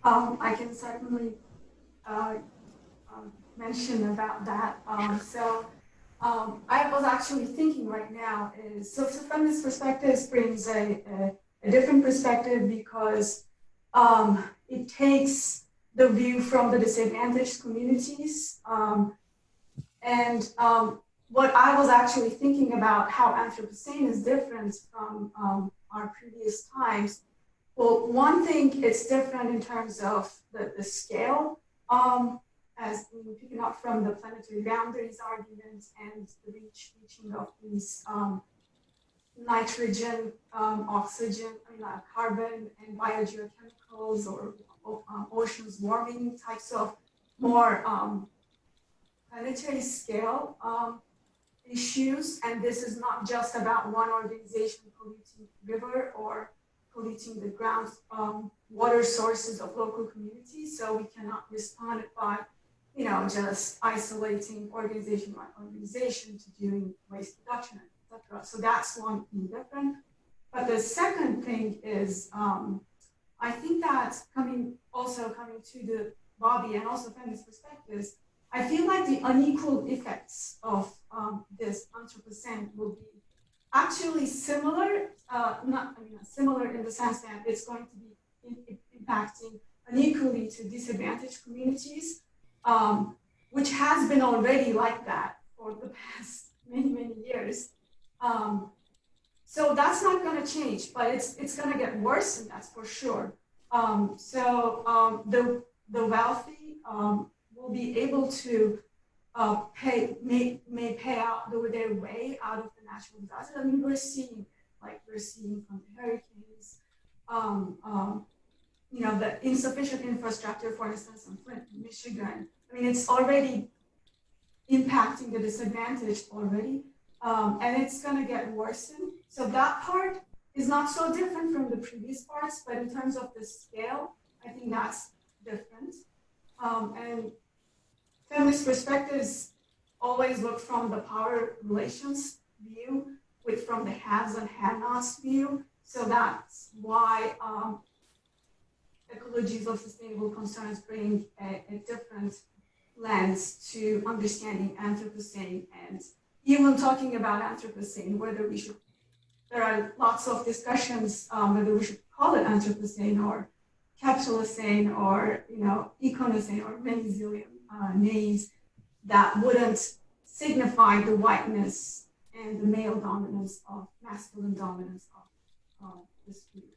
I can certainly uh, mention about that. I was actually thinking right now is so from this perspective brings a different perspective because it takes the view from the disadvantaged communities. And what I was actually thinking about how Anthropocene is different from our previous times. Well, one thing it's different in terms of the scale, as picking up from the planetary boundaries argument and the reaching of these nitrogen, oxygen, carbon and biogeochemicals or oceans warming types of more planetary scale issues. And this is not just about one organization polluting river or polluting the ground water sources of local communities. So we cannot respond by, just isolating organization by organization to doing waste reduction, etc. So that's one thing different. But the second thing is, I think that coming to the Bobby and also feminist perspectives, I feel like the unequal effects of this Anthropocene will be actually similar, not similar in the sense that it's going to be impacting unequally to disadvantaged communities, which has been already like that for the past many years. So that's not going to change, but it's going to get worse, and that's for sure. The wealthy will be able to may pay out their way out of the natural disaster. I mean, we're seeing from the hurricanes, the insufficient infrastructure, for instance, in Flint, Michigan. I mean, it's already impacting the disadvantaged already, and it's going to get worsened. So that part is not so different from the previous parts, but in terms of the scale, I think that's different. And feminist perspectives always look from the power relations view, from the haves and have-nots view. So that's why ecologies of sustainable concerns bring a different lens to understanding Anthropocene. And even talking about Anthropocene, there are lots of discussions whether we should call it Anthropocene or Capitalocene or Econocene or many zillion names that wouldn't signify the whiteness and the male dominance of masculine dominance of this group.